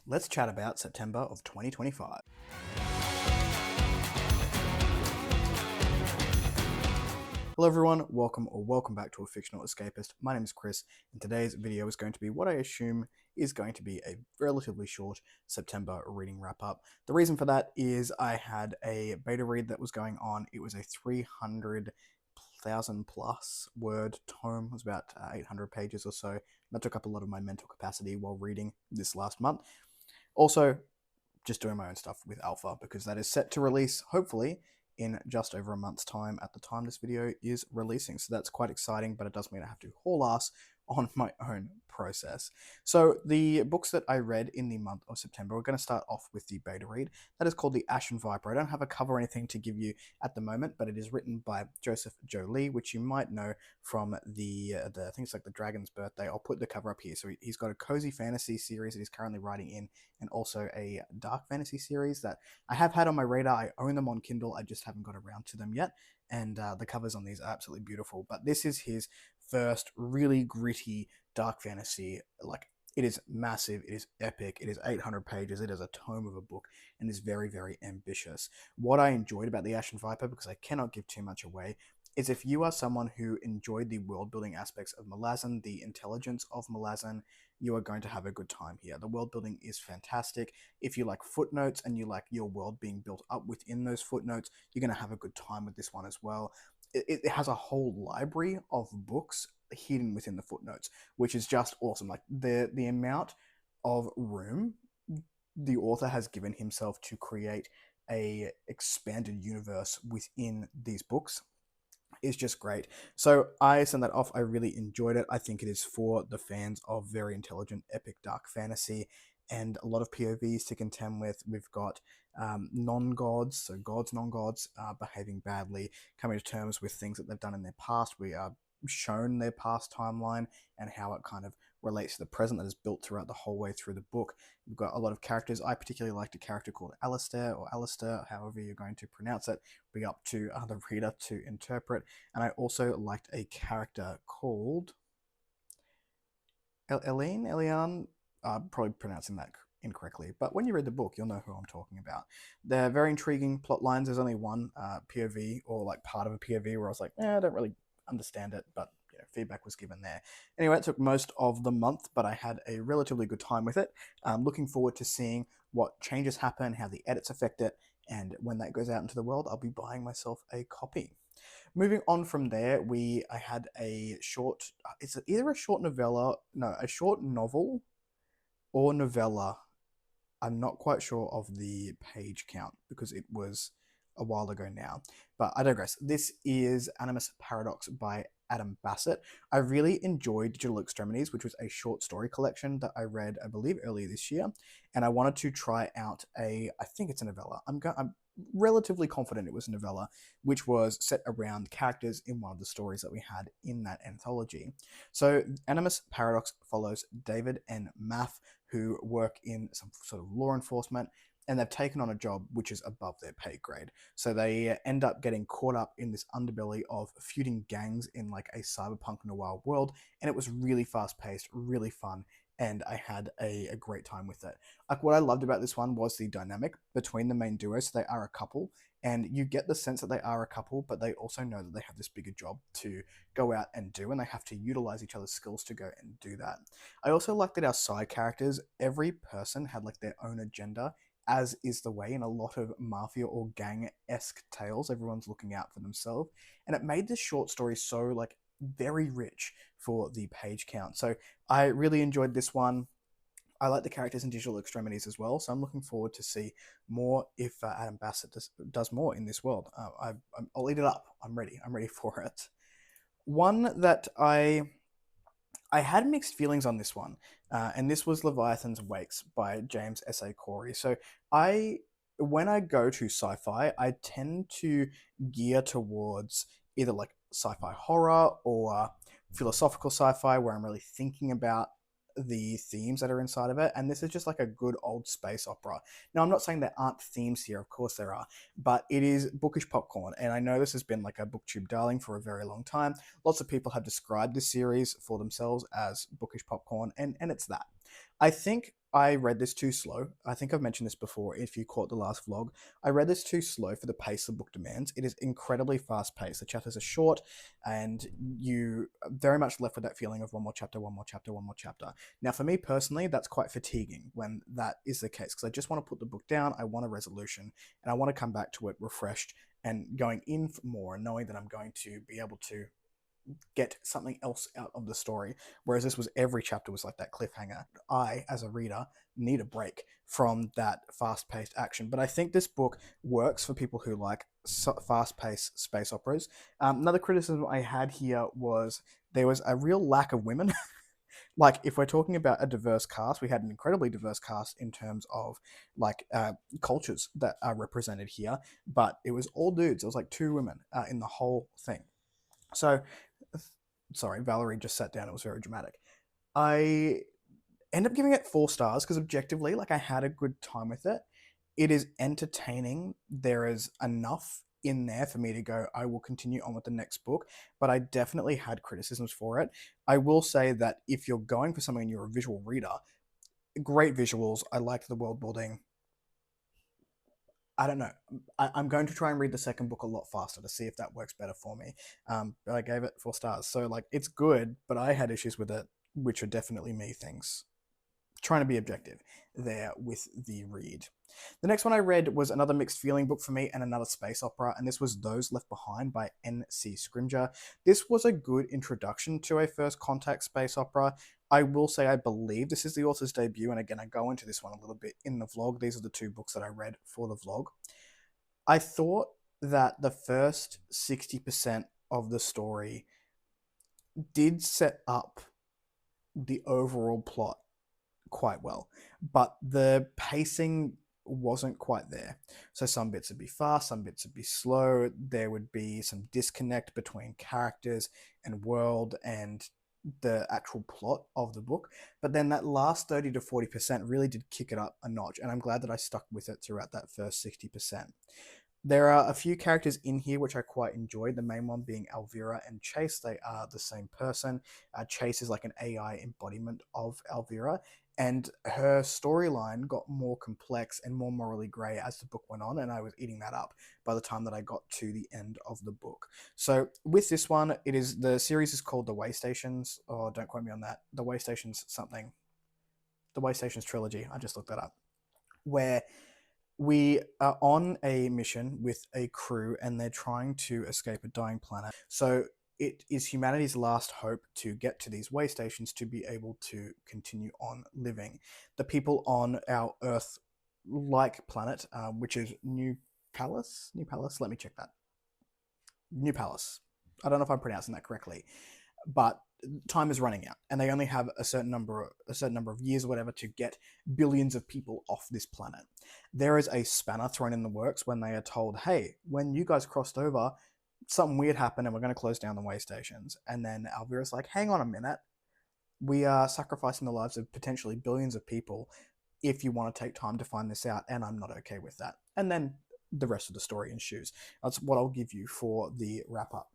Let's chat about September of 2025. Hello everyone, welcome back to A Fictional Escapist. My name is Kris, and today's video is going to be what I assume is going to be a relatively short September reading wrap-up. The reason for that is I had a beta read that was going on. It was a 300,000 plus word tome. It was about 800 pages or so. That took up a lot of my mental capacity while reading this last month. Also, just doing my own stuff with Alpha because that is set to release, hopefully, in just over a month's time at the time this video is releasing. So that's quite exciting, but it does mean I have to haul ass on my own process. So the books that I read in the month of September, we're going to start off with the beta read. That is called The Ashen Viper. I don't have a cover or anything to give you at the moment, but it is written by Joseph Jolie, which you might know from the I think it's like the Dragon's Birthday. I'll put the cover up here. So he's got a cozy fantasy series that he's currently writing in, and also a dark fantasy series that I have had on my radar. I own them on Kindle. I just haven't got around to them yet. And the covers on these are absolutely beautiful. But this is his first really gritty dark fantasy. Like, it is massive, it is epic, it is 800 pages, it is a tome of a book, and is very, very ambitious. What I enjoyed about The Ashen Viper, because I cannot give too much away, is if you are someone who enjoyed the world building aspects of Malazan, the intelligence of Malazan, you are going to have a good time here. The world building is fantastic. If you like footnotes and you like your world being built up within those footnotes, you're going to have a good time with this one as well. It has a whole library of books hidden within the footnotes, which is just awesome. Like the amount of room the author has given himself to create a expanded universe within these books is just great. So I send that off. I really enjoyed it. I think it is for the fans of very intelligent, epic, dark fantasy, and a lot of POVs to contend with. We've got non-gods, so gods, non-gods, behaving badly, coming to terms with things that they've done in their past. We are shown their past timeline and how it kind of relates to the present that is built throughout the whole way through the book. We've got a lot of characters. I particularly liked a character called Alistair, or Alistair, however you're going to pronounce it. Be up to the reader to interpret. And I also liked a character called Eliane. Probably pronouncing that incorrectly, but when you read the book, you'll know who I'm talking about. They're very intriguing plot lines. There's only one POV, or like part of a POV, where I was like, I don't really understand it, but feedback was given there. Anyway, it took most of the month, but I had a relatively good time with it. Looking forward to seeing what changes happen, how the edits affect it, and when that goes out into the world, I'll be buying myself a copy. Moving on from there, I had a short, it's either a short novella, no, a short novel or novella. I'm not quite sure of the page count because it was a while ago now, but I digress. This is Animus Paradox by Adam Bassett. I really enjoyed Digital Extremities, which was a short story collection that I read, I believe, earlier this year, and I wanted to try out I think it's a novella. I'm relatively confident it was a novella, which was set around characters in one of the stories that we had in that anthology. So Animus Paradox follows David and Math, who work in some sort of law enforcement, and they've taken on a job which is above their pay grade. So they end up getting caught up in this underbelly of feuding gangs in like a cyberpunk noir world, and it was really fast-paced, really fun, and I had a great time with it. Like, what I loved about this one was the dynamic between the main duos. They are a couple, and you get the sense that they are a couple, but they also know that they have this bigger job to go out and do, and they have to utilize each other's skills to go and do that. I also liked that our side characters, every person had like their own agenda, as is the way in a lot of mafia or gang-esque tales. Everyone's looking out for themselves, and it made this short story so like very rich for the page count. So I really enjoyed this one. I like the characters in Digital Extremities as well, so I'm looking forward to see more if Adam Bassett does more in this world. I'll eat it up. I'm ready. I'm ready for it. One that I had mixed feelings on this one, and this was Leviathan Wakes by James S.A. Corey. So when I go to sci-fi, I tend to gear towards either like sci-fi horror or philosophical sci-fi, where I'm really thinking about the themes that are inside of it, and this is just like a good old space opera. Now, I'm not saying there aren't themes here, of course there are, but it is bookish popcorn, and I know this has been like a booktube darling for a very long time. Lots of people have described this series for themselves as bookish popcorn, and it's that. I think I read this too slow. I think I've mentioned this before if you caught the last vlog. I read this too slow for the pace the book demands. It is incredibly fast paced. The chapters are short, and you are very much left with that feeling of one more chapter, one more chapter, one more chapter. Now, for me personally, that's quite fatiguing when that is the case, because I just want to put the book down, I want a resolution, and I want to come back to it refreshed and going in for more and knowing that I'm going to be able to get something else out of the story. Whereas this was every chapter was like that cliffhanger. I, as a reader, need a break from that fast paced action. But I think this book works for people who like fast paced space operas. Another criticism I had here was there was a real lack of women. Like, if we're talking about a diverse cast, we had an incredibly diverse cast in terms of like cultures that are represented here, but it was all dudes. It was like two women in the whole thing. So, sorry, Valerie just sat down. It was very dramatic. I end up giving it 4 stars because objectively, like, I had a good time with it. It is entertaining. There is enough in there for me to go, I will continue on with the next book, but I definitely had criticisms for it. I will say that if you're going for something and you're a visual reader, great visuals. I liked the world building. I don't know. I'm going to try and read the second book a lot faster to see if that works better for me. But I gave it 4 stars. So, like, it's good, but I had issues with it, which are definitely me things. Trying to be objective there with the read. The next one I read was another mixed feeling book for me and another space opera, and this was Those Left Behind by N.C. Scrimger. This was a good introduction to a first contact space opera. I will say I believe this is the author's debut, and again, I go into this one a little bit in the vlog. These are the 2 books that I read for the vlog. I thought that the first 60% of the story did set up the overall plot quite well, but the pacing wasn't quite there. So some bits would be fast, some bits would be slow. There would be some disconnect between characters and world and the actual plot of the book. But then that last 30 to 40% really did kick it up a notch, and I'm glad that I stuck with it throughout that first 60%. There are a few characters in here which I quite enjoyed, the main one being Elvira and Chase. They are the same person. Chase is like an AI embodiment of Elvira, and her storyline got more complex and more morally grey as the book went on, and I was eating that up by the time that I got to the end of the book. So with this one, the series is called The Way Stations, or don't quote me on that, The Way Stations something. The Way Stations trilogy, I just looked that up, where we are on a mission with a crew and they're trying to escape a dying planet. So it is humanity's last hope to get to these way stations to be able to continue on living. The people on our Earth like planet, which is New Palace? New Palace? Let me check that. New Palace. I don't know if I'm pronouncing that correctly, but time is running out and they only have a certain number of years or whatever to get billions of people off this planet. There is a spanner thrown in the works when they are told, hey, when you guys crossed over, something weird happened and we're going to close down the way stations. And then Alvira's like, hang on a minute, we are sacrificing the lives of potentially billions of people if you want to take time to find this out, and I'm not okay with that. And then the rest of the story ensues. That's what I'll give you for the wrap up.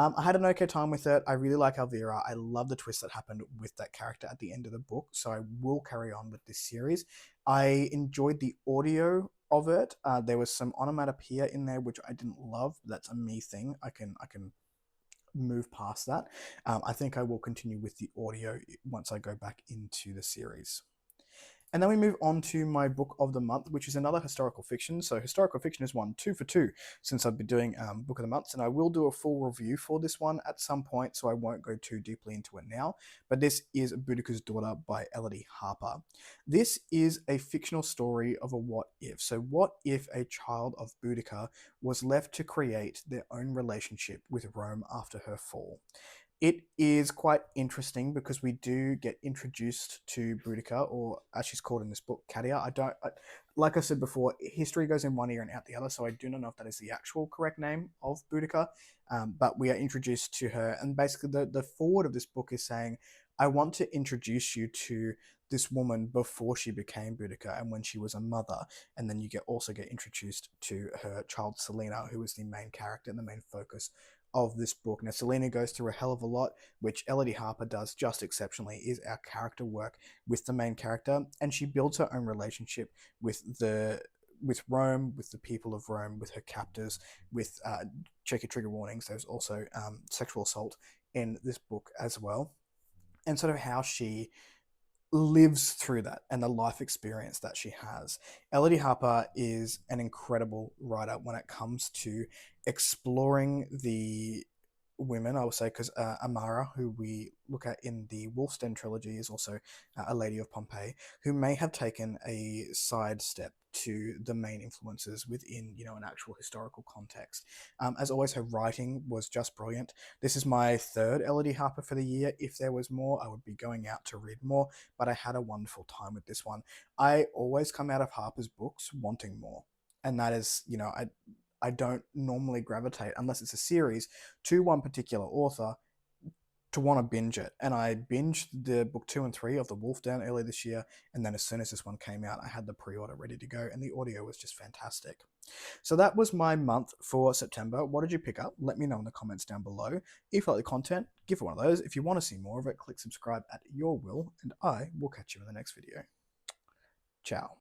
I had an okay time with it. I really like Elvira. I love the twist that happened with that character at the end of the book, so I will carry on with this series. I enjoyed the audio of it. There was some onomatopoeia in there which I didn't love. That's a me thing. I can move past that. I think I will continue with the audio once I go back into the series. And then we move on to my book of the month, which is another historical fiction. So historical fiction has won 2 for 2 since I've been doing book of the months, and I will do a full review for this one at some point, so I won't go too deeply into it now. But this is Boudicca's Daughter by Elodie Harper. This is a fictional story of a what if. So what if a child of Boudicca was left to create their own relationship with Rome after her fall? It is quite interesting because we do get introduced to Boudicca, or as she's called in this book, Cadia. Like I said before, history goes in one ear and out the other, so I do not know if that is the actual correct name of Boudicca, but we are introduced to her, and basically the forward of this book is saying, I want to introduce you to this woman before she became Boudicca and when she was a mother, and then you also get introduced to her child Selena, who is the main character and the main focus of this book. Now, Selena goes through a hell of a lot, which Elodie Harper does just exceptionally, is our character work with the main character, and she builds her own relationship with Rome, with the people of Rome, with her captors, with check your trigger warnings. There's also sexual assault in this book as well, and sort of how she lives through that and the life experience that she has. Elodie Harper is an incredible writer when it comes to exploring the women, I would say, because Amara, who we look at in the Wolf's Den trilogy, is also a lady of Pompeii, who may have taken a sidestep to the main influences within, an actual historical context. As always, her writing was just brilliant. This is my third Elodie Harper for the year. If there was more, I would be going out to read more, but I had a wonderful time with this one. I always come out of Harper's books wanting more. And that is, I don't normally gravitate, unless it's a series, to one particular author to want to binge it. And I binged the book 2 and 3 of The Wolf Den earlier this year, and then as soon as this one came out, I had the pre-order ready to go, and the audio was just fantastic. So that was my month for September. What did you pick up? Let me know in the comments down below. If you like the content, give it one of those. If you want to see more of it, click subscribe at your will, and I will catch you in the next video. Ciao.